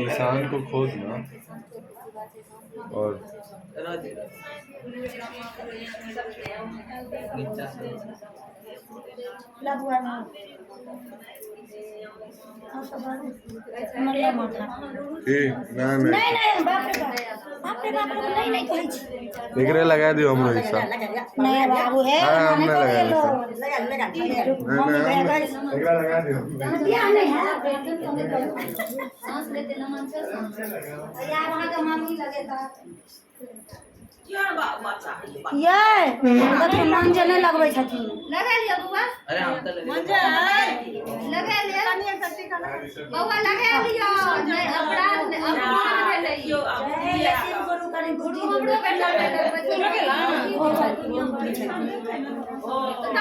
किसान को खोजना और एकरे लगा दियो हमरो हिस्सा नहीं बाबू है हमने लगा दिया एकरा लगा दियो दिया नहीं है सांस लेते न मन से यार वहां का मम्मी लगेगा ये देखो मंजे नहीं लगबै छथिन लगा लियो बुआ अरे हम तो मंजे लगा लियो कनिया सच्ची खाना बुआ लगा लियो नहीं अपराध भेलैयो अब तीन गुरु कनी घुटी हमरो बेटा लगेला ओ